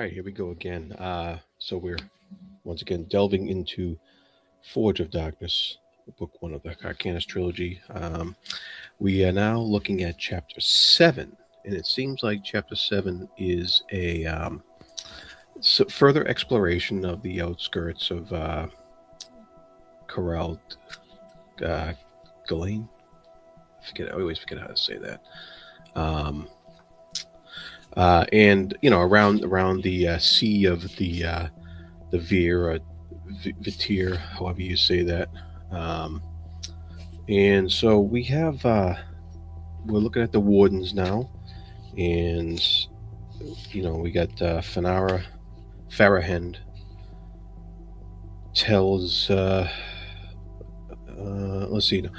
right, here we go again. So we're once again delving into Forge of Darkness, book one of the Arcanus trilogy. We are now looking at chapter 7, and it seems like chapter 7 is a further exploration of the outskirts of Corral Ghislaine. I always forget how to say that. And around the sea of the Veer, Vitir, however you say that. Um, and so we're looking at the wardens now, and we got Farahend tells let's see,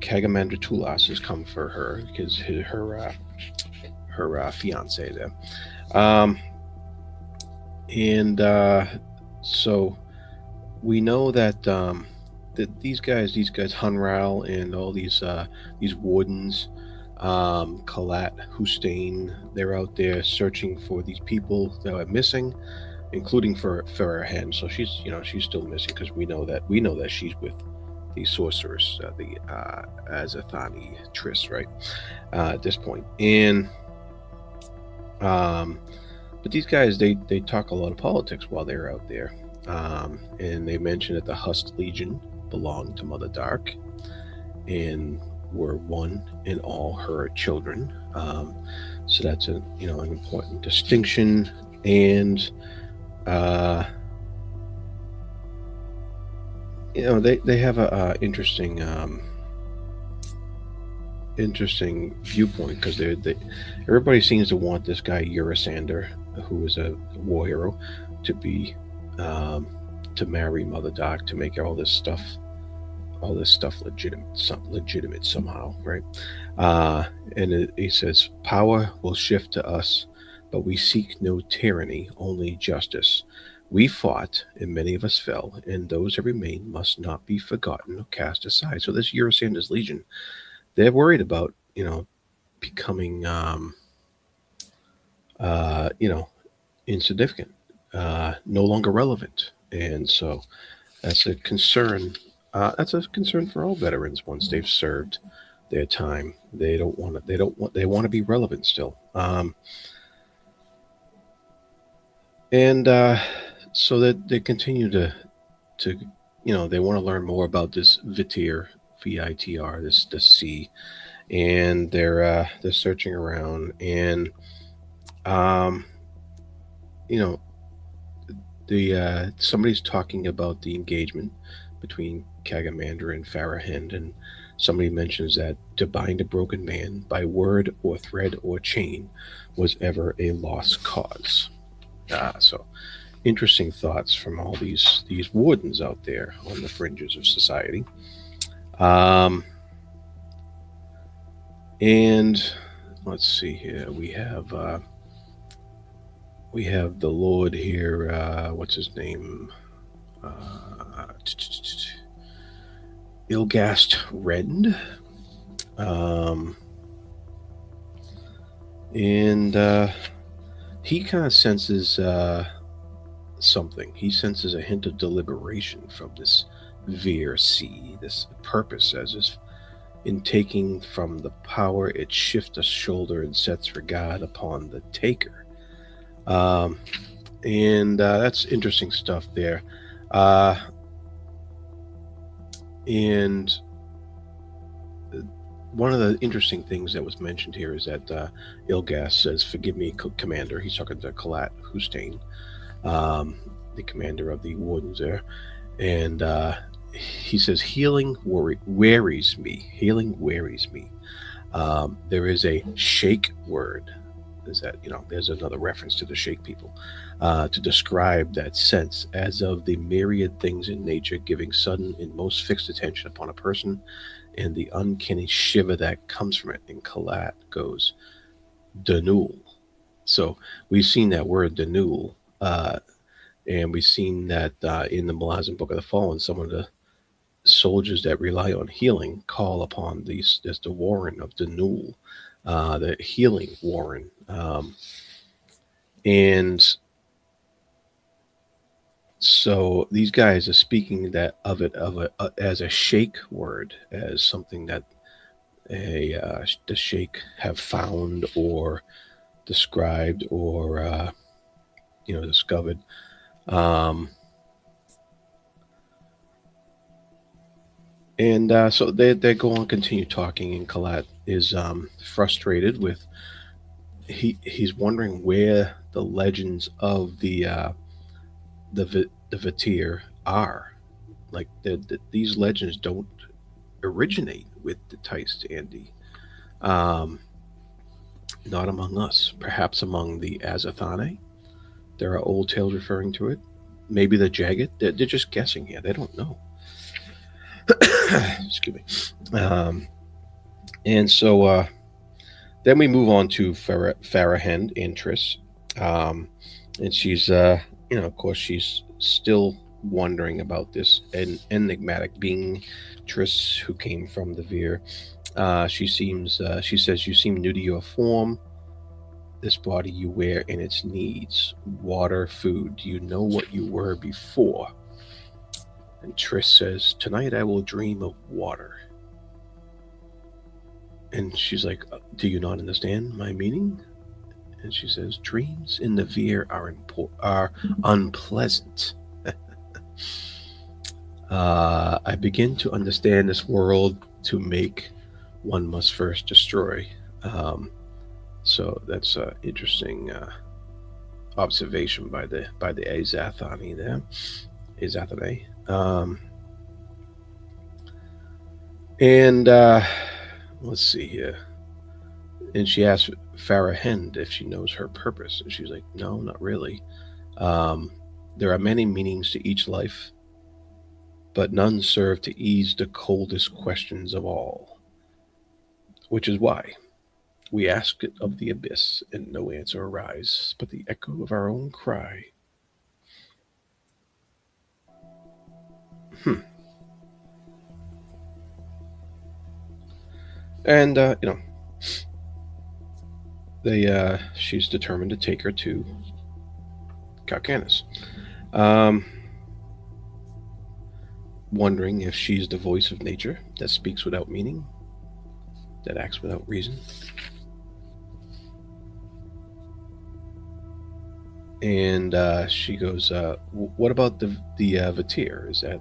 Kagamandra Tulas has come for her because her fiance there. And so we know that these guys, Hunral and all these wardens, Kalat, Hussein, they're out there searching for these people that are missing, including for Farahend. So she's still missing because we know that she's with the sorceress, the Azathani Triss, right? At this point, and but these guys, they talk a lot of politics while they're out there, and they mention that the Husk Legion belonged to Mother Dark, and were one in all her children. So that's an important distinction, and they have a interesting viewpoint because everybody seems to want this guy Urisander, who is a war hero, to be to marry Mother Dark, to make all this stuff legitimate somehow, right? And he says, "Power will shift to us, but we seek no tyranny, only justice. We fought, and many of us fell, and those that remain must not be forgotten or cast aside." So this Urisander's Legion, they're worried about becoming insignificant, no longer relevant, and so that's a concern. That's a concern for all veterans once they've served their time. They don't want to. They want to be relevant still. And so that they continue to they want to learn more about this Vitir, VITR, this sea, and they're searching around, and um, you know the somebody's talking about the engagement between Kagamander and Farahend, and somebody mentions that to bind a broken man by word or thread or chain was ever a lost cause. So interesting thoughts from all these wardens out there on the fringes of society. And let's see here. We have the Lord here. What's his name? Ilgast Rend. And he kind of senses something. He senses a hint of deliberation from this Veer sea, this purpose, as if in taking from the power, it shifts a shoulder and sets regard upon the taker. And that's interesting stuff there. And one of the interesting things that was mentioned here is that Ilgas says, "Forgive me, Commander." He's talking to Kalat Hussein, the commander of the wardens there. And he says, "Healing wearies me. Healing wearies me." There is a shake word. Is that, there's another reference to the shake people, to describe that sense as of the myriad things in nature giving sudden and most fixed attention upon a person, and the uncanny shiver that comes from it. And Kalat goes, Danul. So we've seen that word Danul, and we've seen that in the Malazan Book of the Fallen, some of the soldiers that rely on healing call upon these as the Warren of Danul, the healing Warren. And so these guys are speaking that of it as a sheikh word, as something that the sheikh have found or described or discovered. Um, and so they go on, continue talking, and Kalat is frustrated with he's wondering where the legends of the Vitir are. Like these legends don't originate with the Teist Andy. Um, not among us. Perhaps among the Azathane. There are old tales referring to it. Maybe the Jagged. They're just guessing here. They don't know. Excuse me. And so then we move on to Farahend and Triss. Um, and she's, of course, she's still wondering about this enigmatic being, Triss, who came from the Veer. She says, you seem new to your form. This body you wear and its needs, water, food. Do you know what you were before? And Triss says, tonight I will dream of water. And she's like, do you not understand my meaning? And she says, dreams in the Veer are unpleasant. I begin to understand this world. To make, one must first destroy. So that's an interesting observation by the Azathani there, Azathane. And let's see here. And she asks Farahend if she knows her purpose, and she's like, "No, not really. There are many meanings to each life, but none serve to ease the coldest questions of all. Which is why we ask it of the abyss, and no answer arises but the echo of our own cry." Hmm. And she's determined to take her to Calcanus, um, wondering if she's the voice of nature that speaks without meaning, that acts without reason. And she goes, "What about the Vitir? Is that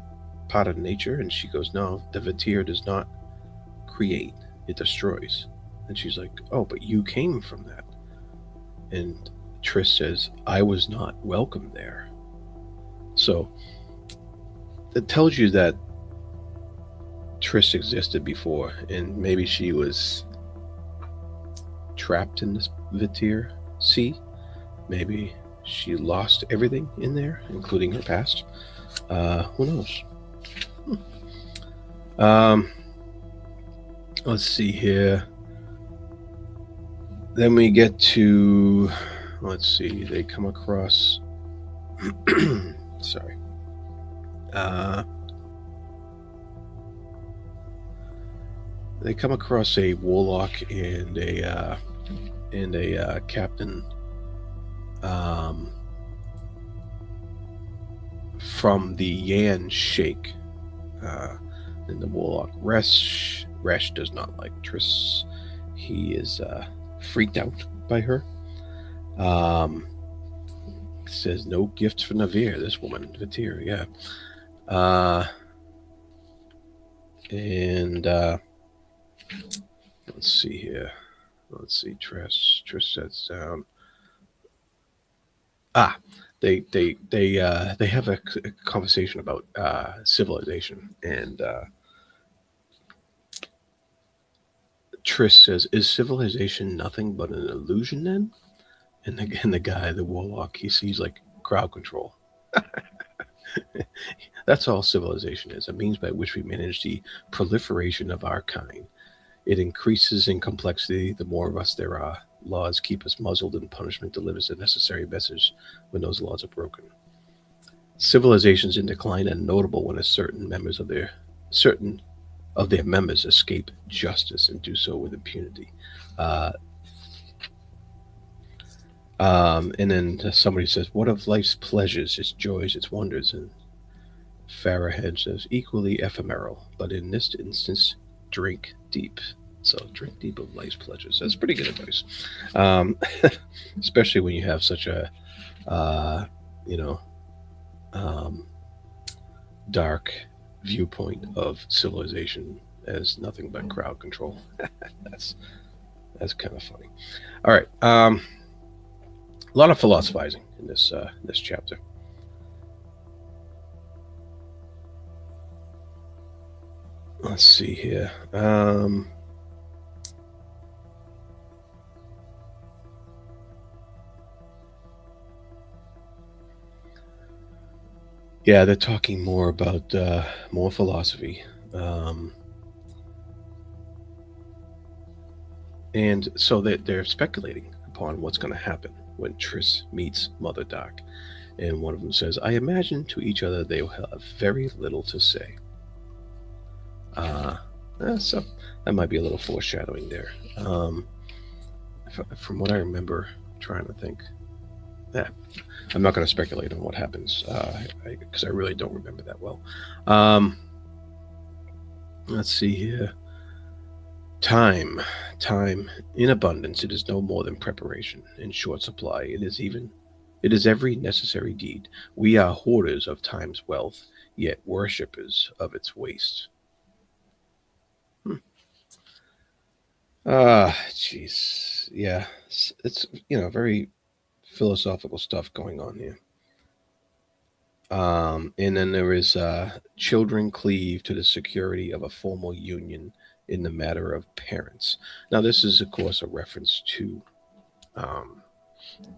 part of nature?" And she goes, "No, the Vitir does not create; it destroys." And she's like, "Oh, but you came from that." And Triss says, "I was not welcome there." So it tells you that Triss existed before, and maybe she was trapped in this Vitir sea. Maybe she lost everything in there, including her past. Who knows? Let's see here. Then we get to, let's see, they come across, sorry. They come across a warlock and a captain from the Yan Sheikh. And the warlock Resh does not like Triss. He is freaked out by her. Says no gifts for Navir, this woman, Vitir, yeah. And let's see here. Let's see, Triss sets down. They have a conversation about civilization, and Triss says, "Is civilization nothing but an illusion then?" And again, the guy, the warlock, he sees like crowd control. That's all civilization is, a means by which we manage the proliferation of our kind. It increases in complexity the more of us there are. Laws keep us muzzled, and punishment delivers the necessary message when those laws are broken. Civilizations in decline are notable when certain of their members escape justice and do so with impunity. Uh, And then somebody says, "What of life's pleasures, its joys, its wonders?" And Farrahead says, "Equally ephemeral, but in this instance, drink deep." So drink deep of life's pleasures. That's pretty good advice, um, especially when you have such a you know um, dark viewpoint of civilization as nothing but crowd control. that's that's kind of funny. All right, a lot of philosophizing in this chapter. Let's see here. Yeah, they're talking more about more philosophy. Um, and so they're speculating upon what's going to happen when Triss meets Mother Doc. And one of them says, "I imagine to each other they will have very little to say." Uh, so that might be a little foreshadowing there. From what I remember, trying to think. Yeah, I'm not going to speculate on what happens because I really don't remember that well. Um, let's see here. Time, time in abundance. It is no more than preparation in short supply. It is every necessary deed. We are hoarders of time's wealth, yet worshippers of its waste. Hmm. Jeez, yeah, it's very philosophical stuff going on here. And then there is children cleave to the security of a formal union in the matter of parents. Now, this is, of course, a reference to um,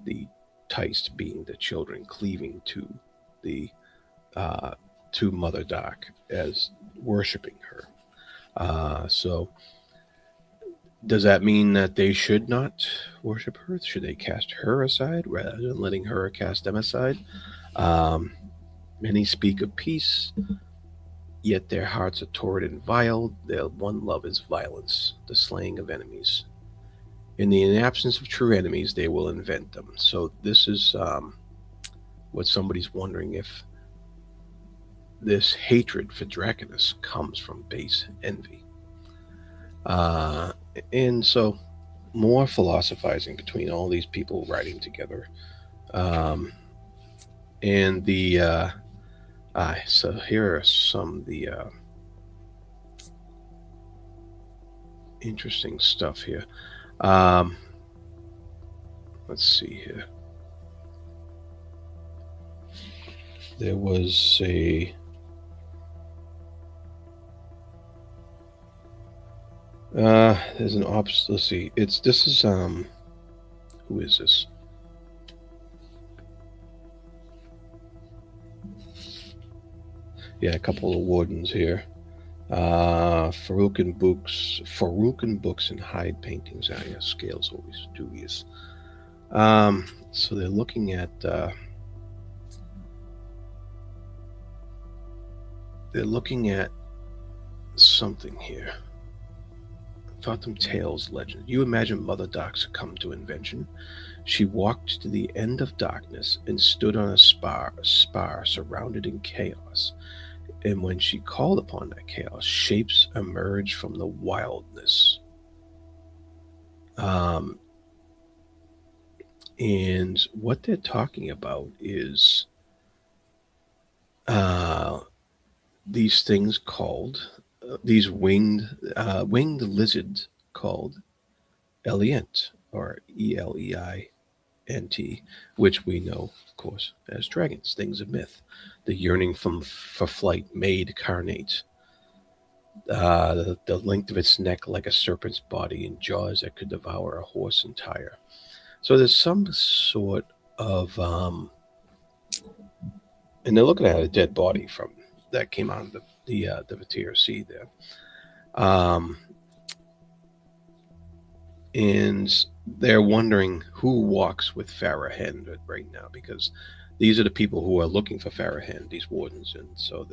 the Teist being the children cleaving the uh, to Mother Doc as worshiping her. So, does that mean that they should not worship her? Should they cast her aside rather than letting her cast them aside? Um, Many speak of peace, yet their hearts are torrid and vile. Their one love is violence, the slaying of enemies. In the absence of true enemies, they will invent them. So this is what somebody's wondering if this hatred for Draconus comes from base envy. Uh, and so more philosophizing between all these people writing together. Um, and so here are some of the interesting stuff here. Um, let's see here. There was a there's an ops. Let's see. This is who is this? Yeah, a couple of wardens here. Farouk and books and hide paintings. Ah, yeah, scales always dubious. So they're looking at something here. Fathom Tales legend. You imagine Mother Doc succumbed to invention. She walked to the end of darkness and stood on a spar surrounded in chaos. And when she called upon that chaos, shapes emerged from the wildness. Um, and what they're talking about is uh, these things called these winged lizards called Eleint or Eleint, which we know, of course, as dragons, things of myth. The yearning for flight made carnate. The length of its neck like a serpent's body and jaws that could devour a horse entire. So there's some sort of, and they're looking at a dead body from that came out of the Vatir Sea there, and they're wondering who walks with Farahend right now because these are the people who are looking for Farahend, these wardens, and so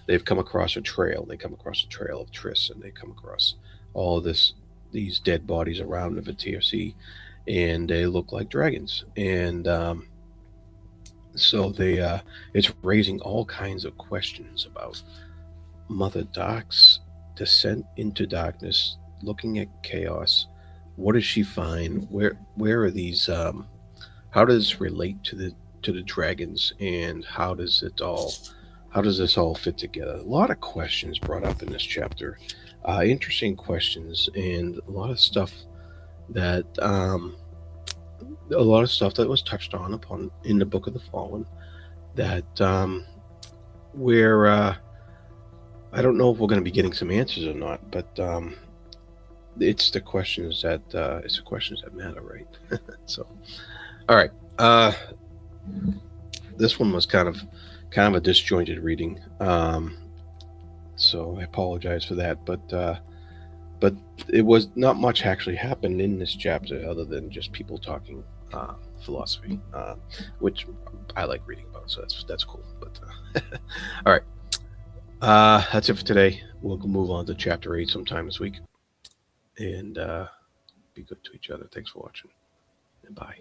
they've come across a trail. They come across a trail of Triss, and they come across all these dead bodies around the Vatir Sea, and they look like dragons. And so it's raising all kinds of questions about Mother Dark's descent into darkness, looking at chaos. What does she find? Where are these? How does this relate to the dragons, and how does this all fit together? A lot of questions brought up in this chapter, interesting questions, and that a lot of stuff that was touched on upon in the Book of the Fallen that where I don't know if we're going to be getting some answers or not, but it's the questions that matter, right? So, all right. This one was kind of a disjointed reading, so I apologize for that. But it was not much actually happened in this chapter other than just people talking philosophy, which I like reading about. So that's cool. But all right, that's it for today. We'll move on to chapter 8 sometime this week, and be good to each other. Thanks for watching, and bye.